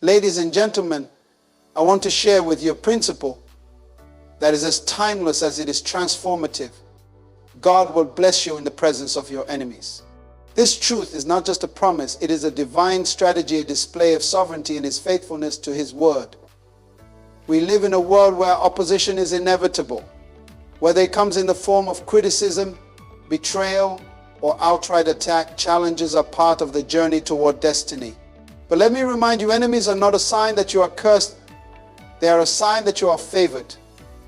Ladies and gentlemen, I want to share with you a principle that is as timeless as it is transformative. God will bless you in the presence of your enemies. This truth is not just a promise, it is a divine strategy, a display of sovereignty and His faithfulness to His word. We live in a world where opposition is inevitable, whether it comes in the form of criticism, betrayal, or outright attack. Challenges are part of the journey toward destiny. But let me remind you, enemies are not a sign that you are cursed. They are a sign that you are favored.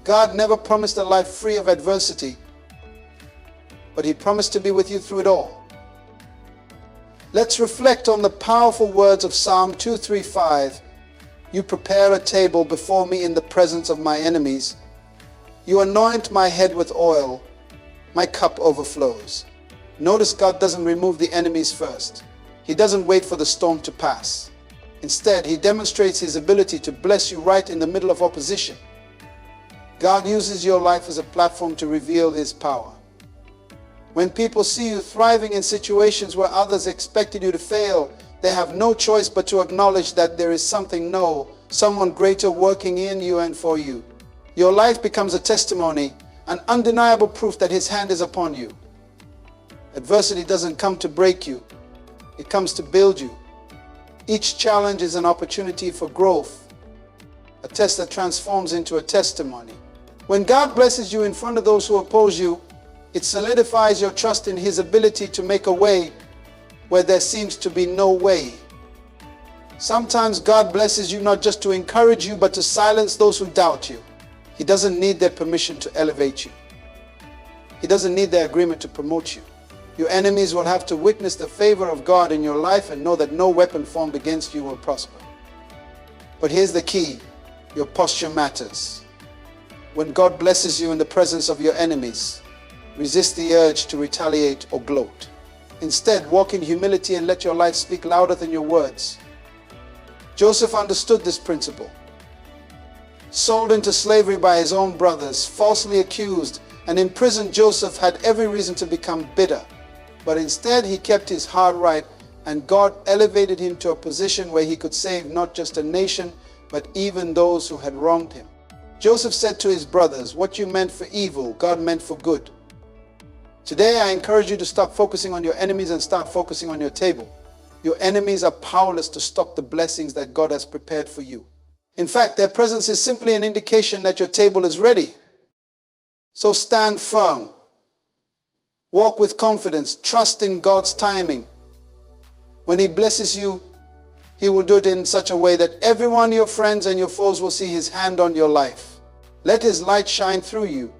God never promised a life free of adversity, but He promised to be with you through it all. Let's reflect on the powerful words of Psalm 235. You prepare a table before me in the presence of my enemies. You anoint my head with oil. My cup overflows. Notice God doesn't remove the enemies first. He doesn't wait for the storm to pass. Instead, He demonstrates His ability to bless you right in the middle of opposition. God uses your life as a platform to reveal His power. When people see you thriving in situations where others expected you to fail, they have no choice but to acknowledge that there is someone greater working in you and for you. Your life becomes a testimony, an undeniable proof that His hand is upon you. Adversity doesn't come to break you, it comes to build you. Each challenge is an opportunity for growth, a test that transforms into a testimony. When God blesses you in front of those who oppose you, it solidifies your trust in His ability to make a way where there seems to be no way. Sometimes God blesses you not just to encourage you, but to silence those who doubt you. He doesn't need their permission to elevate you. He doesn't need their agreement to promote you. Your enemies will have to witness the favor of God in your life and know that no weapon formed against you will prosper. But here's the key: your posture matters. When God blesses you in the presence of your enemies, resist the urge to retaliate or gloat. Instead, walk in humility and let your life speak louder than your words. Joseph understood this principle. Sold into slavery by his own brothers, falsely accused, and imprisoned, Joseph had every reason to become bitter. But instead, he kept his heart right, and God elevated him to a position where he could save not just a nation, but even those who had wronged him. Joseph said to his brothers, "What you meant for evil, God meant for good." Today, I encourage you to stop focusing on your enemies and start focusing on your table. Your enemies are powerless to stop the blessings that God has prepared for you. In fact, their presence is simply an indication that your table is ready. So stand firm. Walk with confidence. Trust in God's timing. When He blesses you, He will do it in such a way that everyone, your friends and your foes, will see His hand on your life. Let His light shine through you,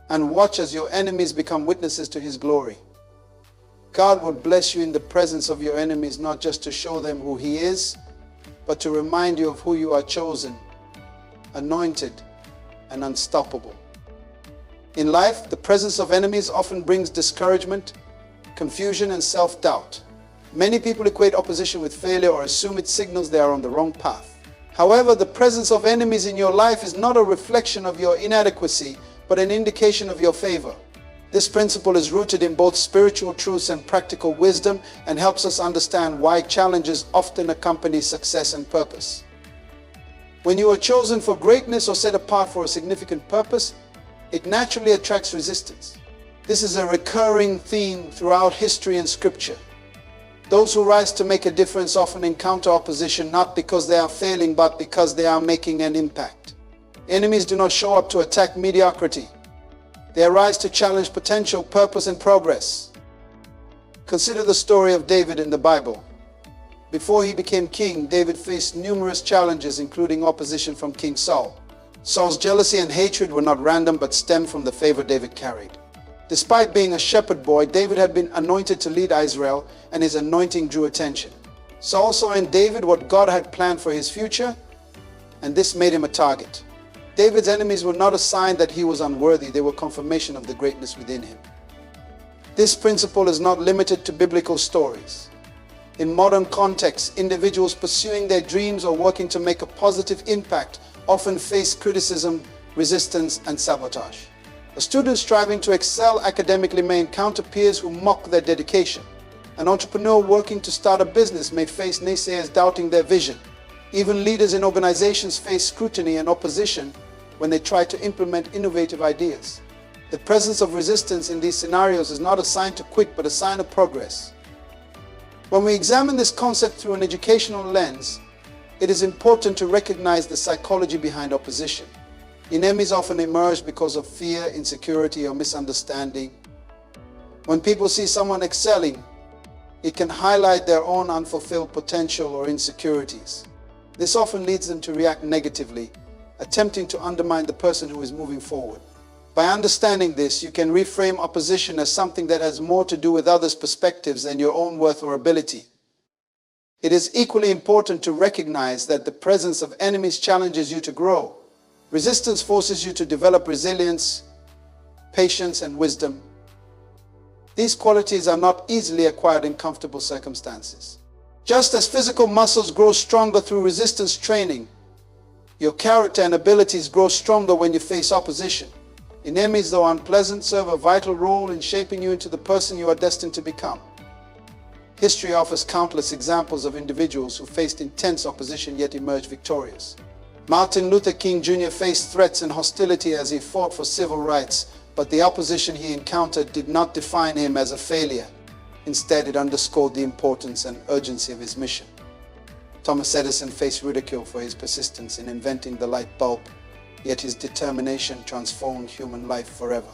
and watch as your enemies become witnesses to His glory. God will bless you in the presence of your enemies, not just to show them who He is, but to remind you of who you are: chosen, anointed, and unstoppable. In life, the presence of enemies often brings discouragement, confusion, and self-doubt. Many people equate opposition with failure or assume it signals they are on the wrong path. However, the presence of enemies in your life is not a reflection of your inadequacy, but an indication of your favor. This principle is rooted in both spiritual truths and practical wisdom, and helps us understand why challenges often accompany success and purpose. When you are chosen for greatness or set apart for a significant purpose, it naturally attracts resistance. This is a recurring theme throughout history and scripture. Those who rise to make a difference often encounter opposition, not because they are failing, but because they are making an impact. Enemies do not show up to attack mediocrity. They arise to challenge potential, purpose, and progress. Consider the story of David in the Bible. Before he became king, David faced numerous challenges, including opposition from King Saul. Saul's jealousy and hatred were not random, but stemmed from the favor David carried. Despite being a shepherd boy, David had been anointed to lead Israel, and his anointing drew attention. Saul saw in David what God had planned for his future, and this made him a target. David's enemies were not a sign that he was unworthy, they were confirmation of the greatness within him. This principle is not limited to biblical stories. In modern contexts, individuals pursuing their dreams or working to make a positive impact often face criticism, resistance, and sabotage. A student striving to excel academically may encounter peers who mock their dedication. An entrepreneur working to start a business may face naysayers doubting their vision. Even leaders in organizations face scrutiny and opposition when they try to implement innovative ideas. The presence of resistance in these scenarios is not a sign to quit, but a sign of progress. When we examine this concept through an educational lens, it is important to recognize the psychology behind opposition. Enemies often emerge because of fear, insecurity, or misunderstanding. When people see someone excelling, it can highlight their own unfulfilled potential or insecurities. This often leads them to react negatively, attempting to undermine the person who is moving forward. By understanding this, you can reframe opposition as something that has more to do with others' perspectives than your own worth or ability. It is equally important to recognize that the presence of enemies challenges you to grow. Resistance forces you to develop resilience, patience, and wisdom. These qualities are not easily acquired in comfortable circumstances. Just as physical muscles grow stronger through resistance training, your character and abilities grow stronger when you face opposition. Enemies, though unpleasant, serve a vital role in shaping you into the person you are destined to become. History offers countless examples of individuals who faced intense opposition yet emerged victorious. Martin Luther King Jr. faced threats and hostility as he fought for civil rights, but the opposition he encountered did not define him as a failure. Instead, it underscored the importance and urgency of his mission. Thomas Edison faced ridicule for his persistence in inventing the light bulb, yet his determination transformed human life forever.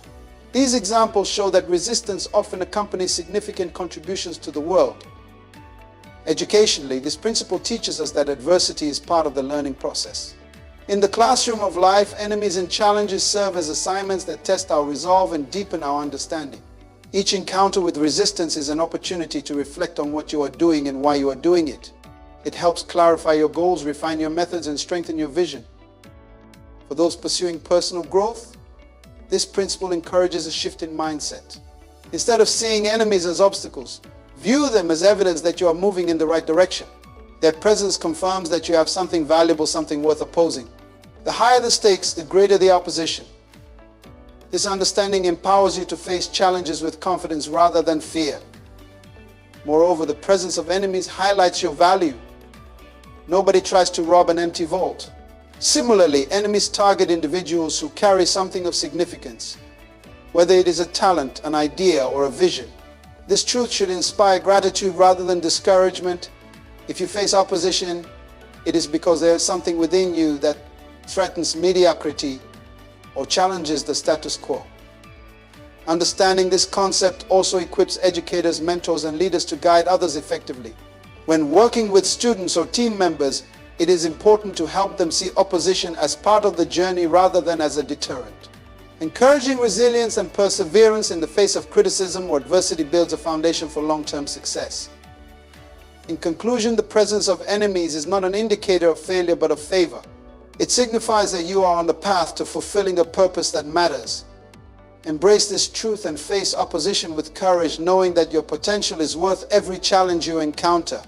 These examples show that resistance often accompanies significant contributions to the world. Educationally, this principle teaches us that adversity is part of the learning process. In the classroom of life, enemies and challenges serve as assignments that test our resolve and deepen our understanding. Each encounter with resistance is an opportunity to reflect on what you are doing and why you are doing it. It helps clarify your goals, refine your methods, and strengthen your vision. For those pursuing personal growth, this principle encourages a shift in mindset. Instead of seeing enemies as obstacles, view them as evidence that you are moving in the right direction. Their presence confirms that you have something valuable, something worth opposing. The higher the stakes, the greater the opposition. This understanding empowers you to face challenges with confidence rather than fear. Moreover, the presence of enemies highlights your value. Nobody tries to rob an empty vault. Similarly, enemies target individuals who carry something of significance, whether it is a talent, an idea, or a vision. This truth should inspire gratitude rather than discouragement. If you face opposition, it is because there is something within you that threatens mediocrity or challenges the status quo. Understanding this concept also equips educators, mentors, and leaders to guide others effectively. When working with students or team members, it is important to help them see opposition as part of the journey rather than as a deterrent. Encouraging resilience and perseverance in the face of criticism or adversity builds a foundation for long-term success. In conclusion, the presence of enemies is not an indicator of failure but of favor. It signifies that you are on the path to fulfilling a purpose that matters. Embrace this truth and face opposition with courage, knowing that your potential is worth every challenge you encounter.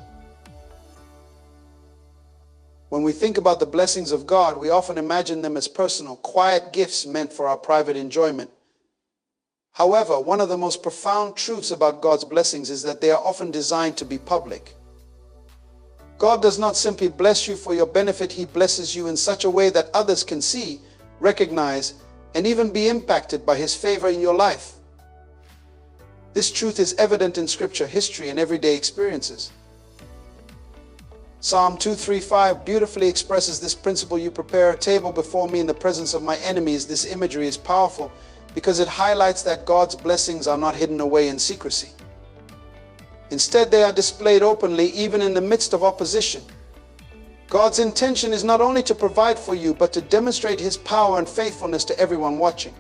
When we think about the blessings of God, we often imagine them as personal, quiet gifts meant for our private enjoyment. However, one of the most profound truths about God's blessings is that they are often designed to be public. God does not simply bless you for your benefit. He blesses you in such a way that others can see, recognize, and even be impacted by His favor in your life. This truth is evident in Scripture, history, and everyday experiences. Psalm 235 beautifully expresses this principle. You prepare a table before me in the presence of my enemies. This imagery is powerful because it highlights that God's blessings are not hidden away in secrecy. Instead, they are displayed openly, even in the midst of opposition. God's intention is not only to provide for you, but to demonstrate His power and faithfulness to everyone watching.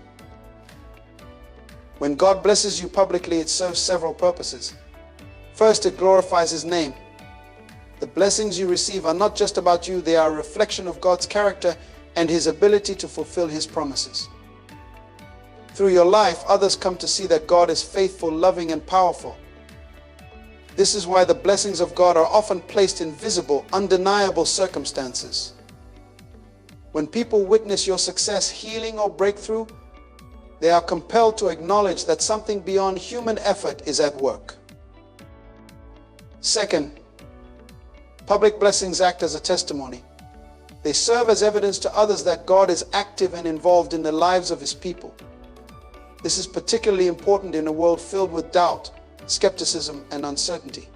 When God blesses you publicly, it serves several purposes. First, it glorifies His name. The blessings you receive are not just about you, they are a reflection of God's character and His ability to fulfill His promises. Through your life, others come to see that God is faithful, loving, and powerful. This is why the blessings of God are often placed in visible, undeniable circumstances. When people witness your success, healing, or breakthrough, they are compelled to acknowledge that something beyond human effort is at work. Second, Public blessings act as a testimony. They serve as evidence to others that God is active and involved in the lives of His people. This is particularly important in a world filled with doubt, skepticism, and uncertainty.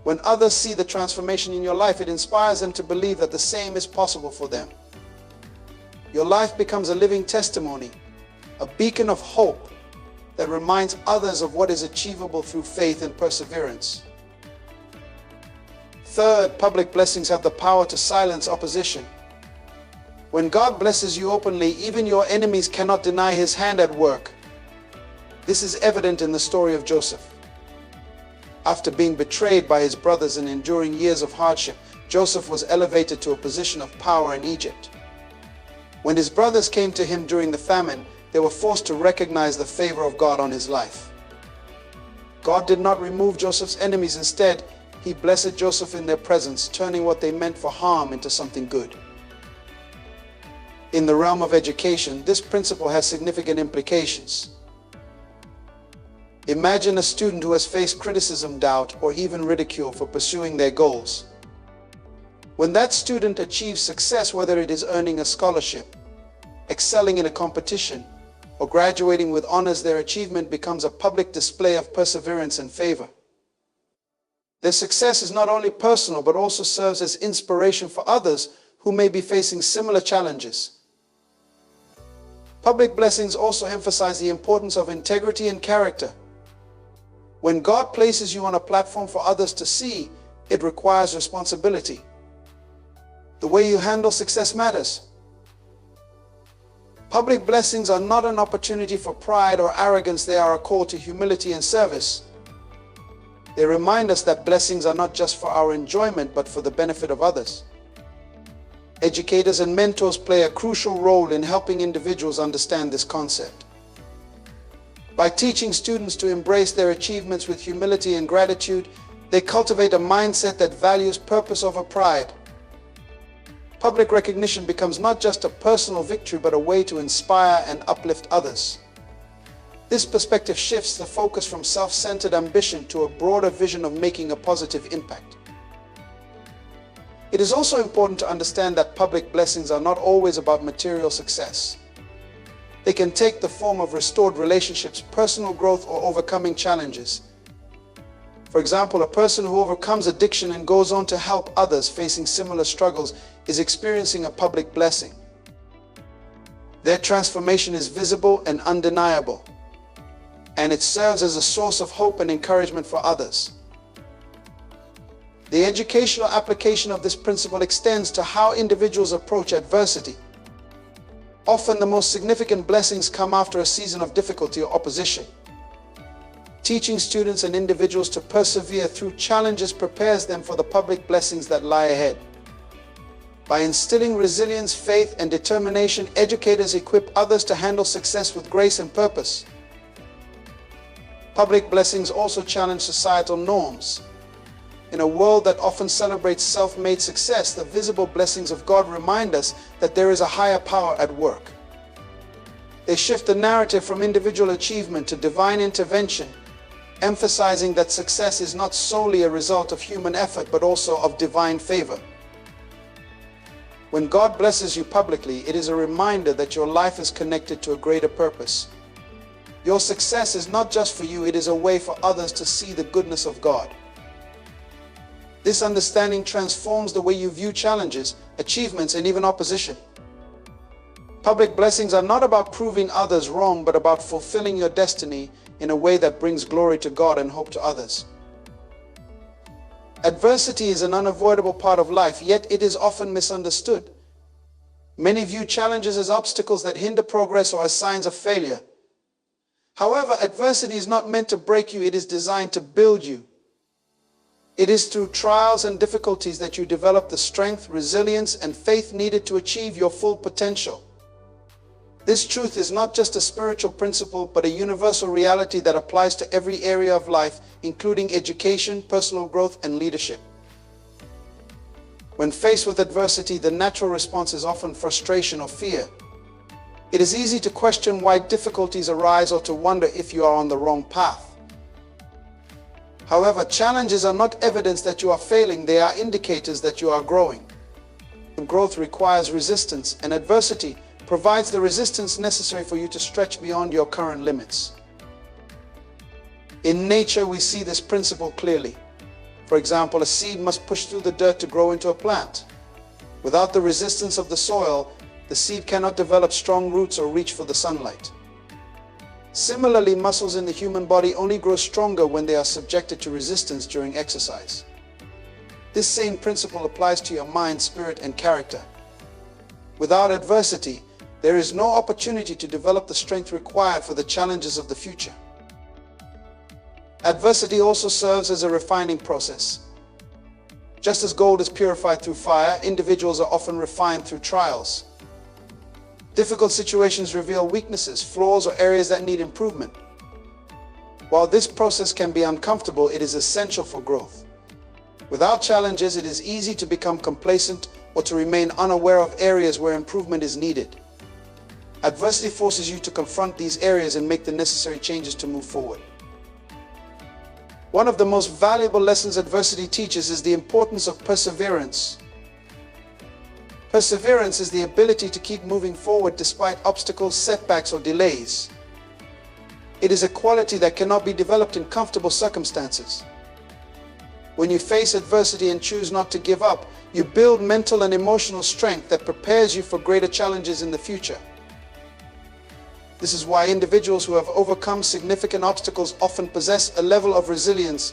When others see the transformation in your life, it inspires them to believe that the same is possible for them. Your life becomes a living testimony, a beacon of hope that reminds others of what is achievable through faith and perseverance. Third, public blessings have the power to silence opposition. When God blesses you openly, even your enemies cannot deny His hand at work. This is evident in the story of Joseph. After being betrayed by his brothers and enduring years of hardship, Joseph was elevated to a position of power in Egypt. When his brothers came to him during the famine, they were forced to recognize the favor of God on his life. God did not remove Joseph's enemies. Instead, He blessed Joseph in their presence, turning what they meant for harm into something good. In the realm of education, this principle has significant implications. Imagine a student who has faced criticism, doubt, or even ridicule for pursuing their goals. When that student achieves success, whether it is earning a scholarship, excelling in a competition, or graduating with honors, their achievement becomes a public display of perseverance and favor. Their success is not only personal, but also serves as inspiration for others who may be facing similar challenges. Public blessings also emphasize the importance of integrity and character. When God places you on a platform for others to see, it requires responsibility. The way you handle success matters. Public blessings are not an opportunity for pride or arrogance. They are a call to humility and service. They remind us that blessings are not just for our enjoyment, but for the benefit of others. Educators and mentors play a crucial role in helping individuals understand this concept. By teaching students to embrace their achievements with humility and gratitude, they cultivate a mindset that values purpose over pride. Public recognition becomes not just a personal victory, but a way to inspire and uplift others. This perspective shifts the focus from self-centered ambition to a broader vision of making a positive impact. It is also important to understand that public blessings are not always about material success. They can take the form of restored relationships, personal growth, or overcoming challenges. For example, a person who overcomes addiction and goes on to help others facing similar struggles is experiencing a public blessing. Their transformation is visible and undeniable, and it serves as a source of hope and encouragement for others. The educational application of this principle extends to how individuals approach adversity. Often the most significant blessings come after a season of difficulty or opposition. Teaching students and individuals to persevere through challenges prepares them for the public blessings that lie ahead. By instilling resilience, faith, and determination, educators equip others to handle success with grace and purpose. Public blessings also challenge societal norms. In a world that often celebrates self-made success, the visible blessings of God remind us that there is a higher power at work. They shift the narrative from individual achievement to divine intervention, emphasizing that success is not solely a result of human effort, but also of divine favor. When God blesses you publicly, it is a reminder that your life is connected to a greater purpose. Your success is not just for you, it is a way for others to see the goodness of God. This understanding transforms the way you view challenges, achievements, and even opposition. Public blessings are not about proving others wrong, but about fulfilling your destiny in a way that brings glory to God and hope to others. Adversity is an unavoidable part of life, yet it is often misunderstood. Many view challenges as obstacles that hinder progress or as signs of failure. However, adversity is not meant to break you, it is designed to build you. It is through trials and difficulties that you develop the strength, resilience, and faith needed to achieve your full potential. This truth is not just a spiritual principle, but a universal reality that applies to every area of life, including education, personal growth, and leadership. When faced with adversity, the natural response is often frustration or fear. It is easy to question why difficulties arise or to wonder if you are on the wrong path. However, challenges are not evidence that you are failing, they are indicators that you are growing. Growth requires resistance, and adversity provides the resistance necessary for you to stretch beyond your current limits. In nature, we see this principle clearly. For example, a seed must push through the dirt to grow into a plant. Without the resistance of the soil, the seed cannot develop strong roots or reach for the sunlight. Similarly, muscles in the human body only grow stronger when they are subjected to resistance during exercise. This same principle applies to your mind, spirit, and character. Without adversity, there is no opportunity to develop the strength required for the challenges of the future. Adversity also serves as a refining process. Just as gold is purified through fire, individuals are often refined through trials. Difficult situations reveal weaknesses, flaws, or areas that need improvement. While this process can be uncomfortable, it is essential for growth. Without challenges, it is easy to become complacent or to remain unaware of areas where improvement is needed. Adversity forces you to confront these areas and make the necessary changes to move forward. One of the most valuable lessons adversity teaches is the importance of perseverance. Perseverance is the ability to keep moving forward despite obstacles, setbacks, or delays. It is a quality that cannot be developed in comfortable circumstances. When you face adversity and choose not to give up, you build mental and emotional strength that prepares you for greater challenges in the future. This is why individuals who have overcome significant obstacles often possess a level of resilience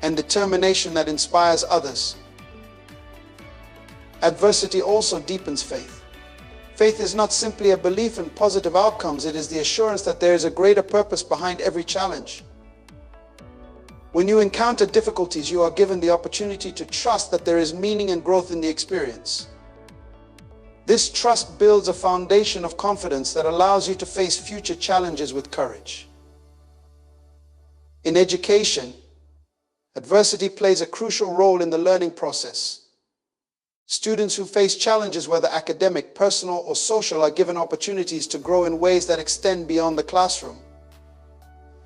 and determination that inspires others. Adversity also deepens faith. Faith is not simply a belief in positive outcomes, it is the assurance that there is a greater purpose behind every challenge. When you encounter difficulties, you are given the opportunity to trust that there is meaning and growth in the experience. This trust builds a foundation of confidence that allows you to face future challenges with courage. In education, adversity plays a crucial role in the learning process. Students who face challenges, whether academic, personal, or social, are given opportunities to grow in ways that extend beyond the classroom.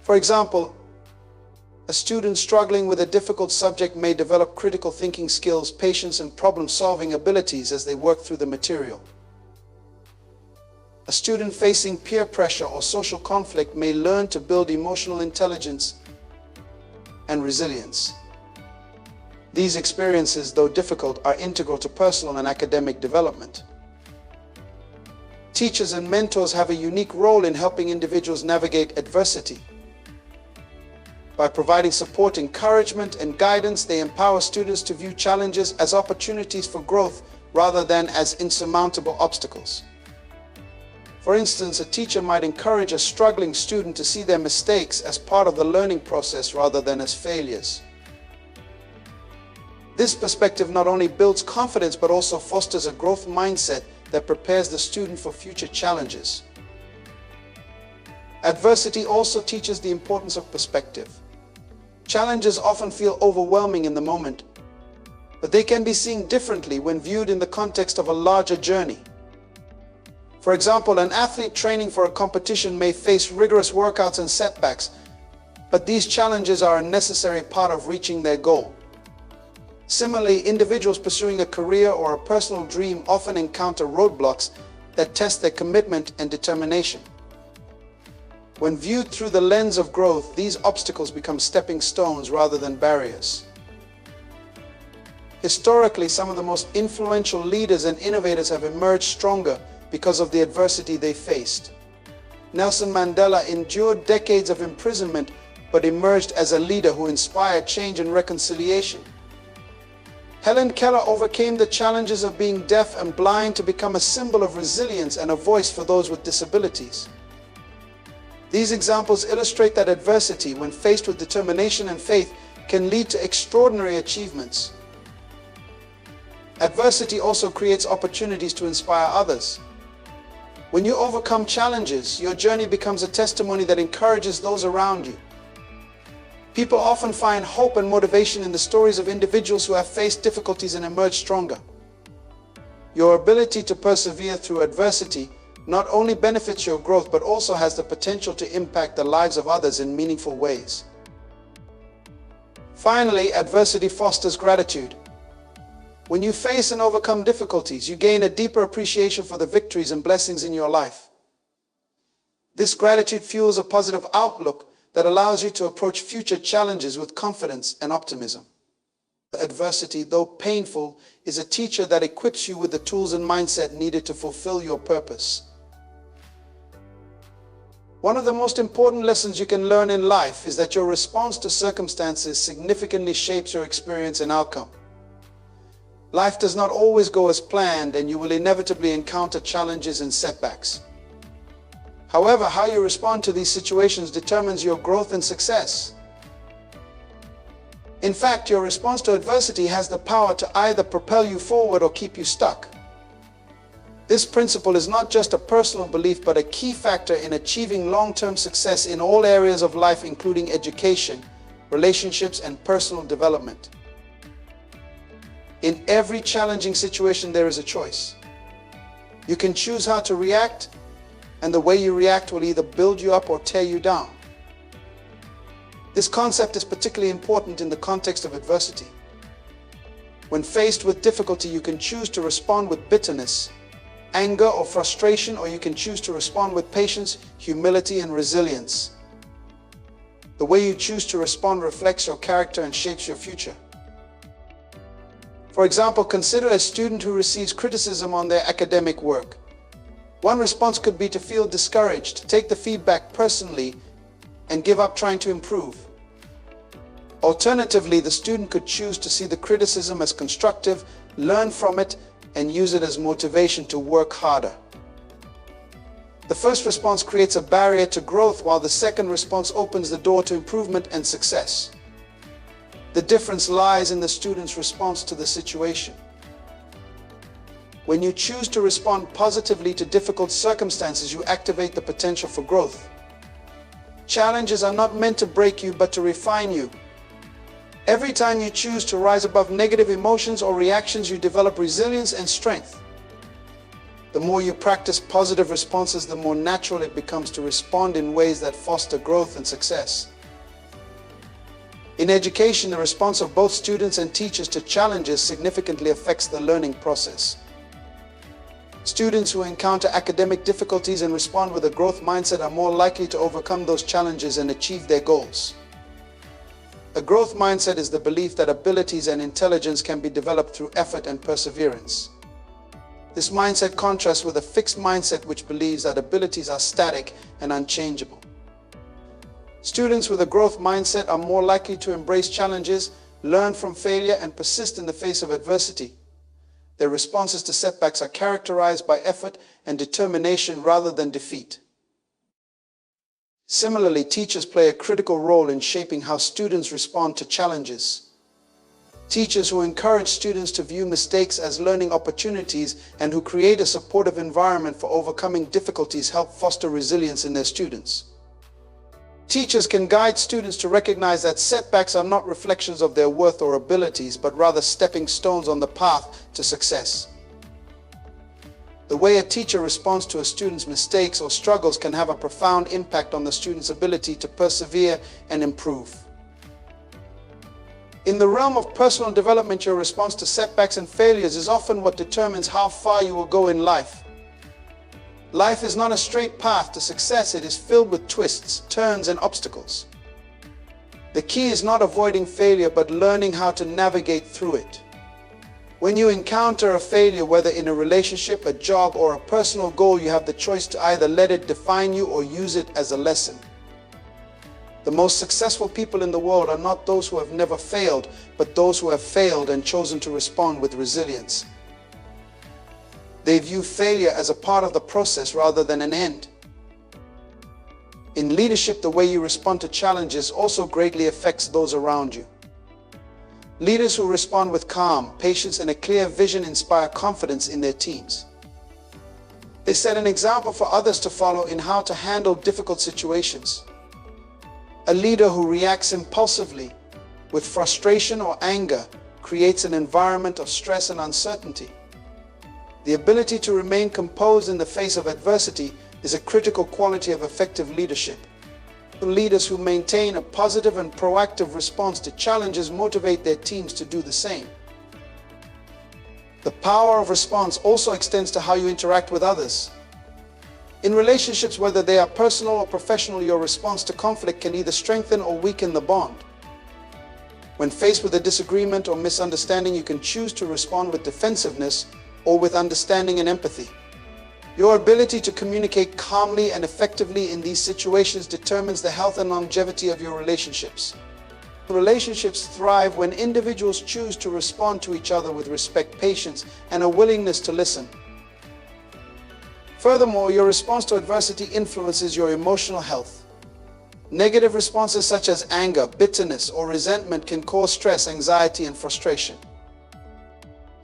For example, a student struggling with a difficult subject may develop critical thinking skills, patience, and problem-solving abilities as they work through the material. A student facing peer pressure or social conflict may learn to build emotional intelligence and resilience. These experiences, though difficult, are integral to personal and academic development. Teachers and mentors have a unique role in helping individuals navigate adversity. By providing support, encouragement, and guidance, they empower students to view challenges as opportunities for growth rather than as insurmountable obstacles. For instance, a teacher might encourage a struggling student to see their mistakes as part of the learning process rather than as failures. This perspective not only builds confidence but also fosters a growth mindset that prepares the student for future challenges. Adversity also teaches the importance of perspective. Challenges often feel overwhelming in the moment, but they can be seen differently when viewed in the context of a larger journey. For example, an athlete training for a competition may face rigorous workouts and setbacks, but these challenges are a necessary part of reaching their goal. Similarly, individuals pursuing a career or a personal dream often encounter roadblocks that test their commitment and determination. When viewed through the lens of growth, these obstacles become stepping stones rather than barriers. Historically, some of the most influential leaders and innovators have emerged stronger because of the adversity they faced. Nelson Mandela endured decades of imprisonment but emerged as a leader who inspired change and reconciliation. Helen Keller overcame the challenges of being deaf and blind to become a symbol of resilience and a voice for those with disabilities. These examples illustrate that adversity, when faced with determination and faith, can lead to extraordinary achievements. Adversity also creates opportunities to inspire others. When you overcome challenges, your journey becomes a testimony that encourages those around you. People often find hope and motivation in the stories of individuals who have faced difficulties and emerged stronger. Your ability to persevere through adversity not only benefits your growth but also has the potential to impact the lives of others in meaningful ways. Finally, adversity fosters gratitude. When you face and overcome difficulties, you gain a deeper appreciation for the victories and blessings in your life. This gratitude fuels a positive outlook that allows you to approach future challenges with confidence and optimism. Adversity, though painful, is a teacher that equips you with the tools and mindset needed to fulfill your purpose. One of the most important lessons you can learn in life is that your response to circumstances significantly shapes your experience and outcome. Life does not always go as planned, and you will inevitably encounter challenges and setbacks. However, how you respond to these situations determines your growth and success. In fact, your response to adversity has the power to either propel you forward or keep you stuck. This principle is not just a personal belief, but a key factor in achieving long-term success in all areas of life, including education, relationships, and personal development. In every challenging situation, there is a choice. You can choose how to react, and the way you react will either build you up or tear you down. This concept is particularly important in the context of adversity. When faced with difficulty, you can choose to respond with bitterness, anger, or frustration, or you can choose to respond with patience, humility, and resilience. The way you choose to respond reflects your character and shapes your future. For example, consider a student who receives criticism on their academic work. One response could be to feel discouraged, take the feedback personally, and give up trying to improve. Alternatively, the student could choose to see the criticism as constructive, learn from it, and use it as motivation to work harder. The first response creates a barrier to growth, while the second response opens the door to improvement and success. The difference lies in the student's response to the situation. When you choose to respond positively to difficult circumstances, you activate the potential for growth. Challenges are not meant to break you, but to refine you. Every time you choose to rise above negative emotions or reactions, you develop resilience and strength. The more you practice positive responses, the more natural it becomes to respond in ways that foster growth and success. In education, the response of both students and teachers to challenges significantly affects the learning process. Students who encounter academic difficulties and respond with a growth mindset are more likely to overcome those challenges and achieve their goals. A growth mindset is the belief that abilities and intelligence can be developed through effort and perseverance. This mindset contrasts with a fixed mindset which believes that abilities are static and unchangeable. Students with a growth mindset are more likely to embrace challenges, learn from failure, and persist in the face of adversity. Their responses to setbacks are characterized by effort and determination rather than defeat. Similarly, teachers play a critical role in shaping how students respond to challenges. Teachers who encourage students to view mistakes as learning opportunities and who create a supportive environment for overcoming difficulties help foster resilience in their students. Teachers can guide students to recognize that setbacks are not reflections of their worth or abilities, but rather stepping stones on the path to success. The way a teacher responds to a student's mistakes or struggles can have a profound impact on the student's ability to persevere and improve. In the realm of personal development, your response to setbacks and failures is often what determines how far you will go in life. Life is not a straight path to success. It is filled with twists, turns, and obstacles. The key is not avoiding failure, but learning how to navigate through it. When you encounter a failure, whether in a relationship, a job, or a personal goal, you have the choice to either let it define you or use it as a lesson. The most successful people in the world are not those who have never failed, but those who have failed and chosen to respond with resilience. They view failure as a part of the process rather than an end. In leadership, the way you respond to challenges also greatly affects those around you. Leaders who respond with calm, patience, and a clear vision inspire confidence in their teams. They set an example for others to follow in how to handle difficult situations. A leader who reacts impulsively, with frustration or anger, creates an environment of stress and uncertainty. The ability to remain composed in the face of adversity is a critical quality of effective leadership. Leaders who maintain a positive and proactive response to challenges motivate their teams to do the same. The power of response also extends to how you interact with others. In relationships, whether they are personal or professional, your response to conflict can either strengthen or weaken the bond. When faced with a disagreement or misunderstanding, you can choose to respond with defensiveness or with understanding and empathy. Your ability to communicate calmly and effectively in these situations determines the health and longevity of your relationships. Relationships thrive when individuals choose to respond to each other with respect, patience, and a willingness to listen. Furthermore, your response to adversity influences your emotional health. Negative responses such as anger, bitterness, or resentment can cause stress, anxiety, and frustration.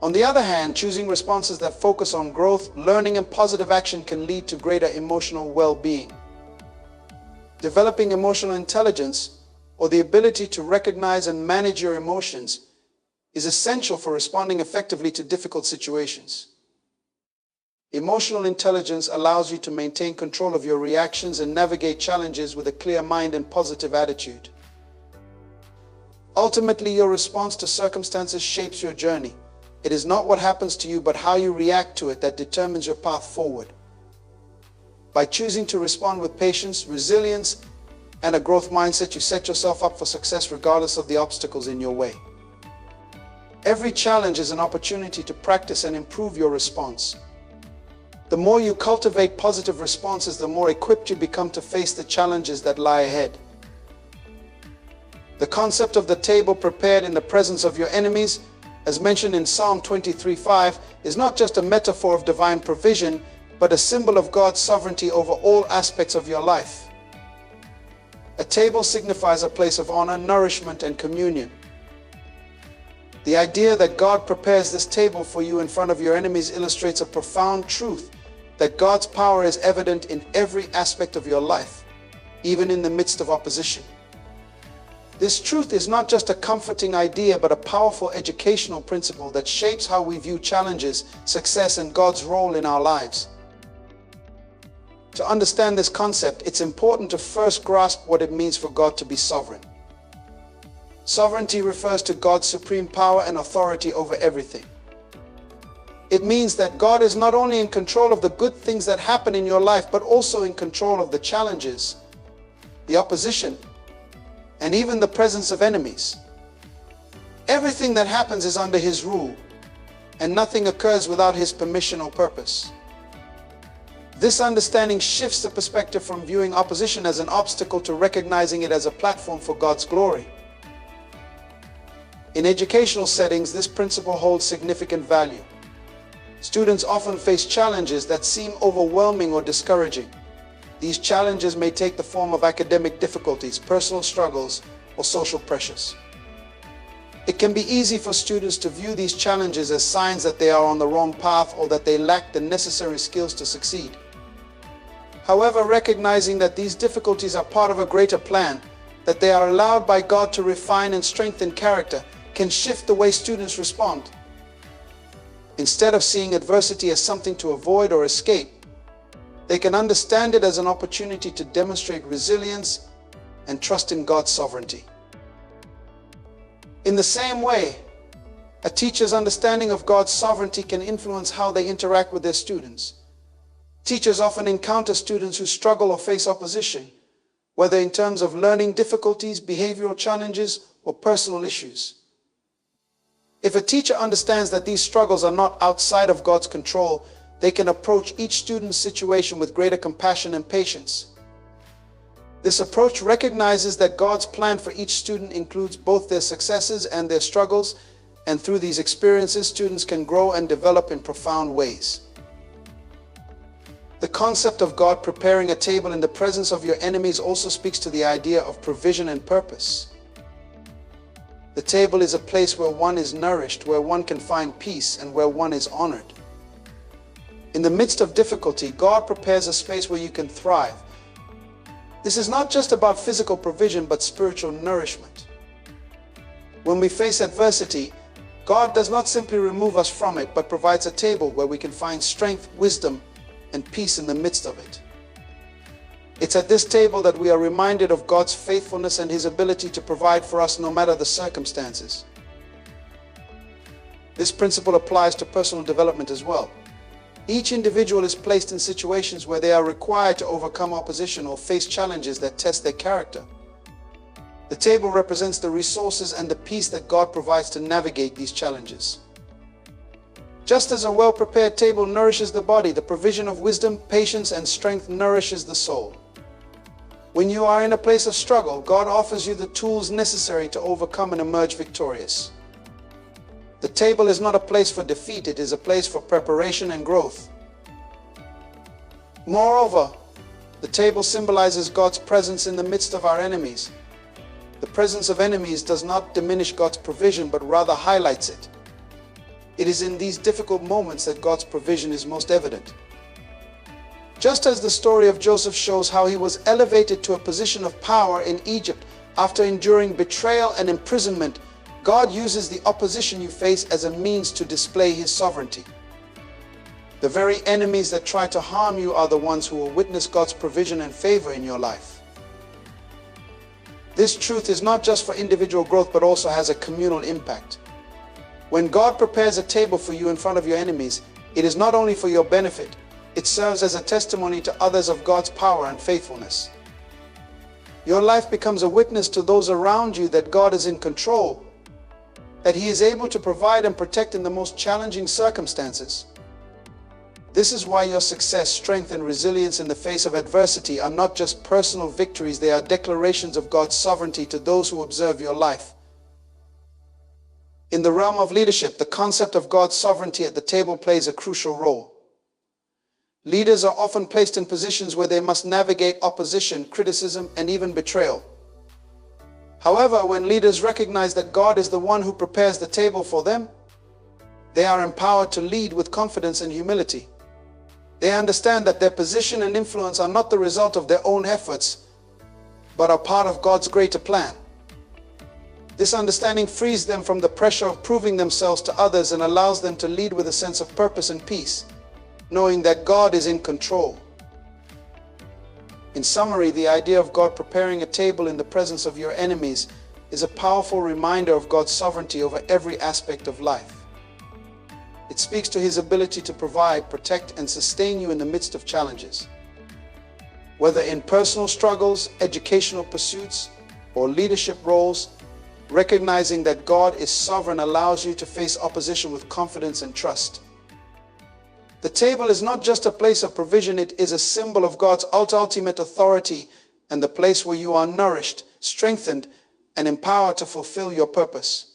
On the other hand, choosing responses that focus on growth, learning, and positive action can lead to greater emotional well-being. Developing emotional intelligence, or the ability to recognize and manage your emotions, is essential for responding effectively to difficult situations. Emotional intelligence allows you to maintain control of your reactions and navigate challenges with a clear mind and positive attitude. Ultimately, your response to circumstances shapes your journey. It is not what happens to you, but how you react to it that determines your path forward. By choosing to respond with patience, resilience, and a growth mindset, you set yourself up for success regardless of the obstacles in your way. Every challenge is an opportunity to practice and improve your response. The more you cultivate positive responses, the more equipped you become to face the challenges that lie ahead. The concept of the table prepared in the presence of your enemies, as mentioned in Psalm 23:5, is not just a metaphor of divine provision, but a symbol of God's sovereignty over all aspects of your life. A table signifies a place of honor, nourishment, and communion. The idea that God prepares this table for you in front of your enemies illustrates a profound truth, that God's power is evident in every aspect of your life, even in the midst of opposition. This truth is not just a comforting idea, but a powerful educational principle that shapes how we view challenges, success, and God's role in our lives. To understand this concept, it's important to first grasp what it means for God to be sovereign. Sovereignty refers to God's supreme power and authority over everything. It means that God is not only in control of the good things that happen in your life, but also in control of the challenges, the opposition, and even the presence of enemies. Everything that happens is under His rule, and nothing occurs without His permission or purpose. This understanding shifts the perspective from viewing opposition as an obstacle to recognizing it as a platform for God's glory. In educational settings, this principle holds significant value. Students often face challenges that seem overwhelming or discouraging. These challenges may take the form of academic difficulties, personal struggles, or social pressures. It can be easy for students to view these challenges as signs that they are on the wrong path or that they lack the necessary skills to succeed. However, recognizing that these difficulties are part of a greater plan, that they are allowed by God to refine and strengthen character, can shift the way students respond. Instead of seeing adversity as something to avoid or escape, they can understand it as an opportunity to demonstrate resilience and trust in God's sovereignty. In the same way, a teacher's understanding of God's sovereignty can influence how they interact with their students. Teachers often encounter students who struggle or face opposition, whether in terms of learning difficulties, behavioral challenges, or personal issues. If a teacher understands that these struggles are not outside of God's control, they can approach each student's situation with greater compassion and patience. This approach recognizes that God's plan for each student includes both their successes and their struggles, and through these experiences, students can grow and develop in profound ways. The concept of God preparing a table in the presence of your enemies also speaks to the idea of provision and purpose. The table is a place where one is nourished, where one can find peace, and where one is honored. In the midst of difficulty, God prepares a space where you can thrive. This is not just about physical provision, but spiritual nourishment. When we face adversity, God does not simply remove us from it, but provides a table where we can find strength, wisdom, and peace in the midst of it. It's at this table that we are reminded of God's faithfulness and His ability to provide for us no matter the circumstances. This principle applies to personal development as well. Each individual is placed in situations where they are required to overcome opposition or face challenges that test their character. The table represents the resources and the peace that God provides to navigate these challenges. Just as a well-prepared table nourishes the body, the provision of wisdom, patience, and strength nourishes the soul. When you are in a place of struggle, God offers you the tools necessary to overcome and emerge victorious. The table is not a place for defeat, it is a place for preparation and growth. Moreover, the table symbolizes God's presence in the midst of our enemies. The presence of enemies does not diminish God's provision, but rather highlights it. It is in these difficult moments that God's provision is most evident. Just as the story of Joseph shows how he was elevated to a position of power in Egypt after enduring betrayal and imprisonment, God uses the opposition you face as a means to display His sovereignty. The very enemies that try to harm you are the ones who will witness God's provision and favor in your life. This truth is not just for individual growth, but also has a communal impact. When God prepares a table for you in front of your enemies, it is not only for your benefit, it serves as a testimony to others of God's power and faithfulness. Your life becomes a witness to those around you that God is in control, that He is able to provide and protect in the most challenging circumstances. This is why your success, strength, and resilience in the face of adversity are not just personal victories, they are declarations of God's sovereignty to those who observe your life. In the realm of leadership, the concept of God's sovereignty at the table plays a crucial role. Leaders are often placed in positions where they must navigate opposition, criticism, and even betrayal. However, when leaders recognize that God is the one who prepares the table for them, they are empowered to lead with confidence and humility. They understand that their position and influence are not the result of their own efforts, but are part of God's greater plan. This understanding frees them from the pressure of proving themselves to others and allows them to lead with a sense of purpose and peace, knowing that God is in control. In summary, the idea of God preparing a table in the presence of your enemies is a powerful reminder of God's sovereignty over every aspect of life. It speaks to His ability to provide, protect, and sustain you in the midst of challenges. Whether in personal struggles, educational pursuits, or leadership roles, recognizing that God is sovereign allows you to face opposition with confidence and trust. The table is not just a place of provision, it is a symbol of God's ultimate authority and the place where you are nourished, strengthened, and empowered to fulfill your purpose.